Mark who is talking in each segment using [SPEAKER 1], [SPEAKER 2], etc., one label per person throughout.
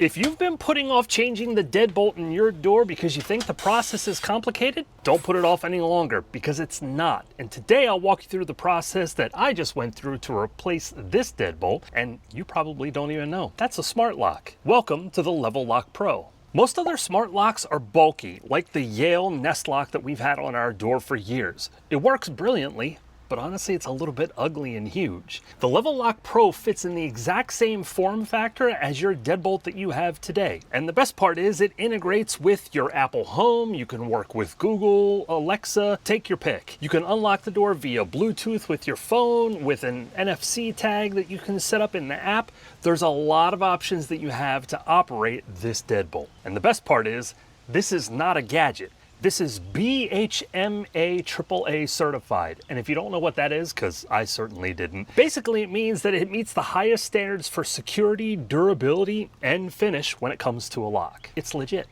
[SPEAKER 1] If you've been putting off changing the deadbolt in your door because you think the process is complicated, don't put it off any longer, because it's not. And today I'll walk you through the process that I just went through to replace this deadbolt, and you probably don't even know. That's a smart lock. Welcome to the Level Lock Pro. Most other smart locks are bulky, like the Yale Nest Lock that we've had on our door for years. It works brilliantly, but honestly it's a little bit ugly and huge. The Level Lock Pro fits in the exact same form factor as your deadbolt that you have today. And the best part is it integrates with your Apple Home. You can work with Google, Alexa, take your pick. You can unlock the door via Bluetooth with your phone, with an NFC tag that you can set up in the app. There's a lot of options that you have to operate this deadbolt. And the best part is, this is not a gadget. This is BHMA AAA certified. And if you don't know what that is, because I certainly didn't, basically it means that it meets the highest standards for security, durability, and finish when it comes to a lock. It's legit.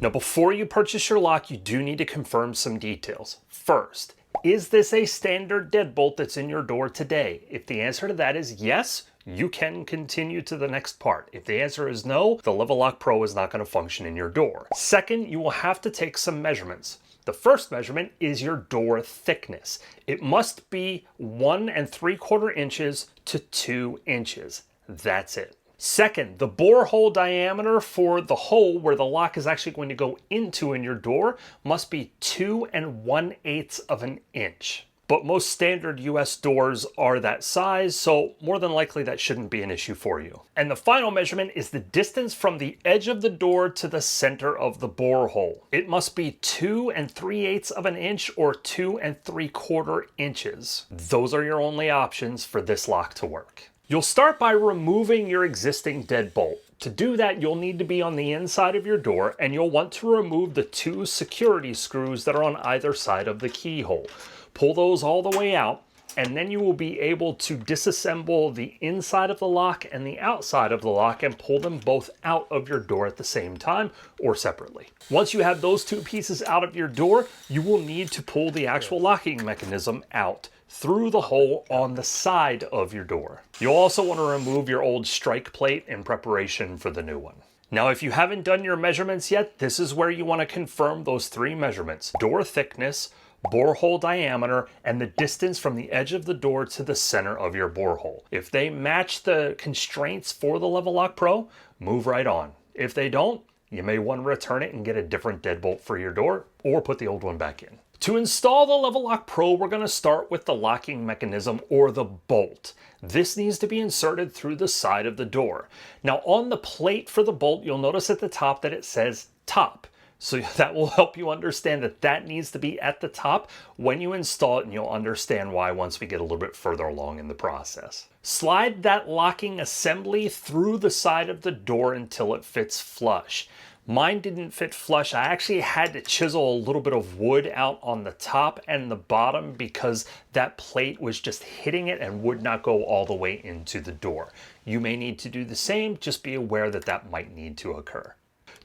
[SPEAKER 1] Now, before you purchase your lock, you do need to confirm some details. First, is this a standard deadbolt that's in your door today? If the answer to that is yes, you can continue to the next part. If the answer is no, the Level Lock Pro is not going to function in your door. Second, you will have to take some measurements. The first measurement is your door thickness. It must be 1 3/4 inches to 2 inches. That's it. Second, the bore hole diameter for the hole where the lock is actually going to go into in your door must be 2 1/8 of an inch. But most standard US doors are that size, so more than likely that shouldn't be an issue for you. And the final measurement is the distance from the edge of the door to the center of the bore hole. It must be 2 3/8 of an inch or 2 3/4 inches. Those are your only options for this lock to work. You'll start by removing your existing deadbolt. To do that, you'll need to be on the inside of your door, and you'll want to remove the 2 security screws that are on either side of the keyhole. Pull those all the way out, and then you will be able to disassemble the inside of the lock and the outside of the lock and pull them both out of your door at the same time or separately. Once you have those 2 pieces out of your door, you will need to pull the actual locking mechanism out through the hole on the side of your door. You'll also want to remove your old strike plate in preparation for the new one. Now, if you haven't done your measurements yet, this is where you want to confirm those 3 measurements: door thickness, borehole diameter, and the distance from the edge of the door to the center of your borehole. If they match the constraints for the Level Lock Pro, move right on. If they don't, you may want to return it and get a different deadbolt for your door, or put the old one back in. To install the Level Lock Pro, we're going to start with the locking mechanism, or the bolt. This needs to be inserted through the side of the door. Now, on the plate for the bolt, you'll notice at the top that it says top. So that will help you understand that that needs to be at the top when you install it, and you'll understand why once we get a little bit further along in the process. Slide that locking assembly through the side of the door until it fits flush. Mine didn't fit flush. I actually had to chisel a little bit of wood out on the top and the bottom because that plate was just hitting it and would not go all the way into the door. You may need to do the same. Just be aware that that might need to occur.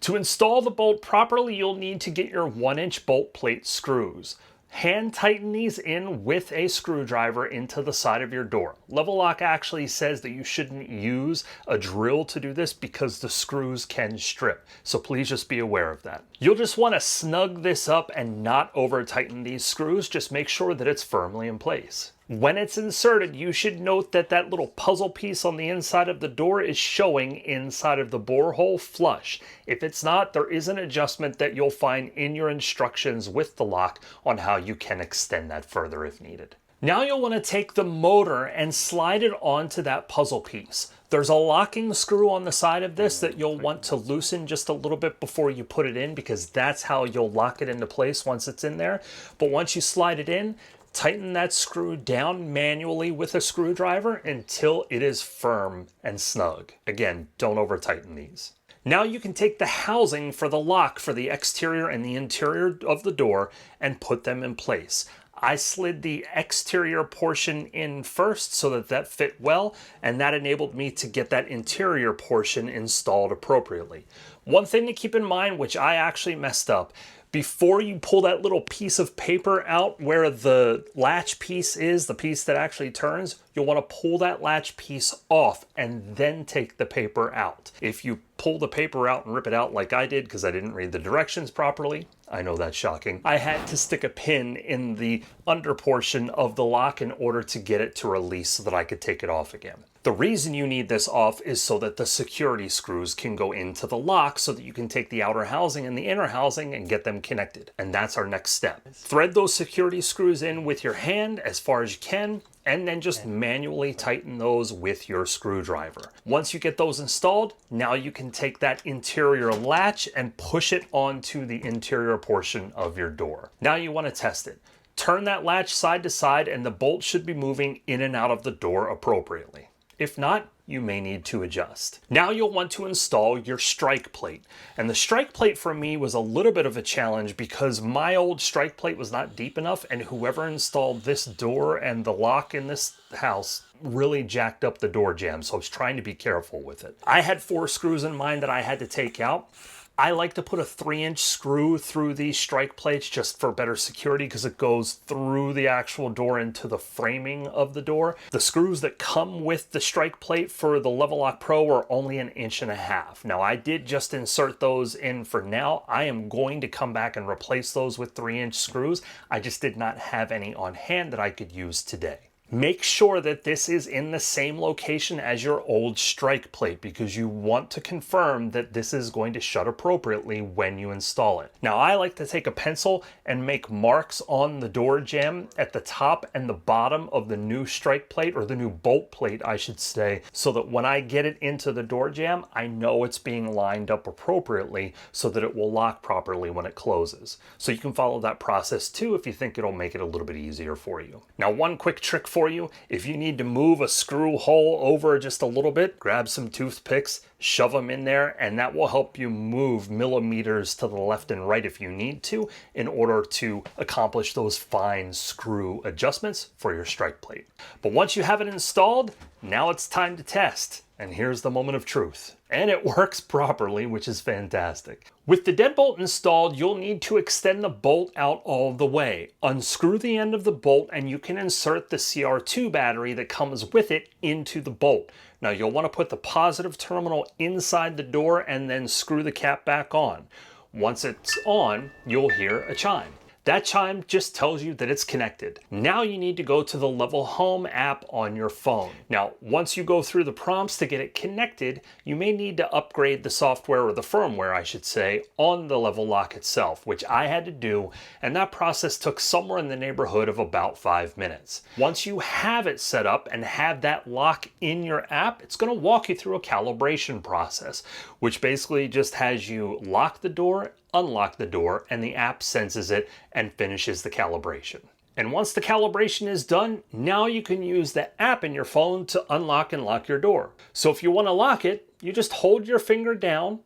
[SPEAKER 1] To install the bolt properly, you'll need to get your 1-inch bolt plate screws. Hand tighten these in with a screwdriver into the side of your door. Level Lock actually says that you shouldn't use a drill to do this because the screws can strip. So please just be aware of that. You'll just want to snug this up and not over tighten these screws. Just make sure that it's firmly in place. When it's inserted, you should note that that little puzzle piece on the inside of the door is showing inside of the borehole flush. If it's not, there is an adjustment that you'll find in your instructions with the lock on how you can extend that further if needed. Now you'll want to take the motor and slide it onto that puzzle piece. There's a locking screw on the side of this that you'll want to loosen just a little bit before you put it in, because that's how you'll lock it into place once it's in there. But once you slide it in, tighten that screw down manually with a screwdriver until it is firm and snug. Again, don't over tighten these. Now you can take the housing for the lock for the exterior and the interior of the door and put them in place. I slid the exterior portion in first so that that fit well, and that enabled me to get that interior portion installed appropriately. One thing to keep in mind, which I actually messed up, before you pull that little piece of paper out where the latch piece is, the piece that actually turns, you'll want to pull that latch piece off and then take the paper out. If you pull the paper out and rip it out like I did because I didn't read the directions properly, I know that's shocking, I had to stick a pin in the under portion of the lock in order to get it to release so that I could take it off again. The reason you need this off is so that the security screws can go into the lock so that you can take the outer housing and the inner housing and get them connected. And that's our next step. Thread those security screws in with your hand as far as you can, and then just manually tighten those with your screwdriver. Once you get those installed, now you can take that interior latch and push it onto the interior portion of your door. Now you want to test it. Turn that latch side to side and the bolt should be moving in and out of the door appropriately. If not, you may need to adjust. Now you'll want to install your strike plate. And the strike plate for me was a little bit of a challenge because my old strike plate was not deep enough, and whoever installed this door and the lock in this house really jacked up the door jamb, so I was trying to be careful with it. I had 4 screws in mind that I had to take out. I like to put a 3-inch screw through these strike plates just for better security because it goes through the actual door into the framing of the door. The screws that come with the strike plate for the Level Lock Pro are only 1.5 inches. Now I did just insert those in for now. I am going to come back and replace those with 3-inch screws. I just did not have any on hand that I could use today. Make sure that this is in the same location as your old strike plate because you want to confirm that this is going to shut appropriately when you install it. Now I like to take a pencil and make marks on the door jamb at the top and the bottom of the new strike plate, or the new bolt plate I should say, so that when I get it into the door jamb, I know it's being lined up appropriately so that it will lock properly when it closes. So you can follow that process too if you think it'll make it a little bit easier for you. Now one quick trick for you, if you need to move a screw hole over just a little bit, grab some toothpicks, shove them in there, and that will help you move millimeters to the left and right if you need to in order to accomplish those fine screw adjustments for your strike plate. But once you have it installed, now it's time to test. And here's the moment of truth. And it works properly, which is fantastic. With the deadbolt installed, you'll need to extend the bolt out all the way. Unscrew the end of the bolt and you can insert the CR2 battery that comes with it into the bolt. Now you'll want to put the positive terminal inside the door and then screw the cap back on. Once it's on, you'll hear a chime. That chime just tells you that it's connected. Now you need to go to the Level Home app on your phone. Now, once you go through the prompts to get it connected, you may need to upgrade the software, or the firmware, I should say, on the Level Lock itself, which I had to do, and that process took somewhere in the neighborhood of about 5 minutes. Once you have it set up and have that lock in your app, it's going to walk you through a calibration process, which basically just has you lock the door, unlock the door, and the app senses it and finishes the calibration. And once the calibration is done, now you can use the app in your phone to unlock and lock your door. So if you want to lock it, you just hold your finger down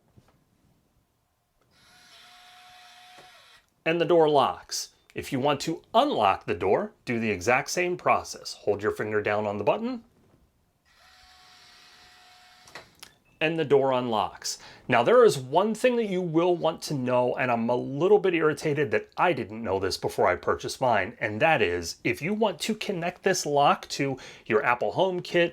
[SPEAKER 1] and the door locks. If you want to unlock the door, do the exact same process. Hold your finger down on the button and the door unlocks. Now there is one thing that you will want to know, and I'm a little bit irritated that I didn't know this before I purchased mine, and that is if you want to connect this lock to your Apple HomeKit,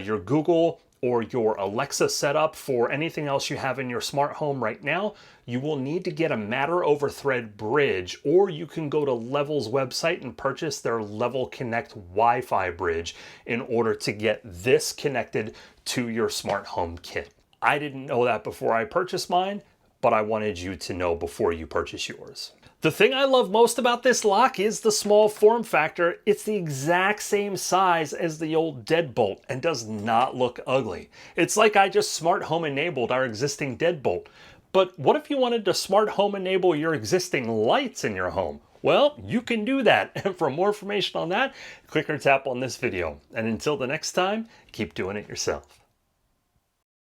[SPEAKER 1] your Google, or your Alexa setup for anything else you have in your smart home right now, you will need to get a Matter over Thread bridge, or you can go to Level's website and purchase their Level Connect Wi-Fi bridge in order to get this connected to your smart home kit. I didn't know that before I purchased mine, but I wanted you to know before you purchase yours. The thing I love most about this lock is the small form factor. It's the exact same size as the old Deadbolt and does not look ugly. It's like I just smart home enabled our existing Deadbolt. But what if you wanted to smart home enable your existing lights in your home? Well, you can do that. And for more information on that, click or tap on this video. And until the next time, keep doing it yourself.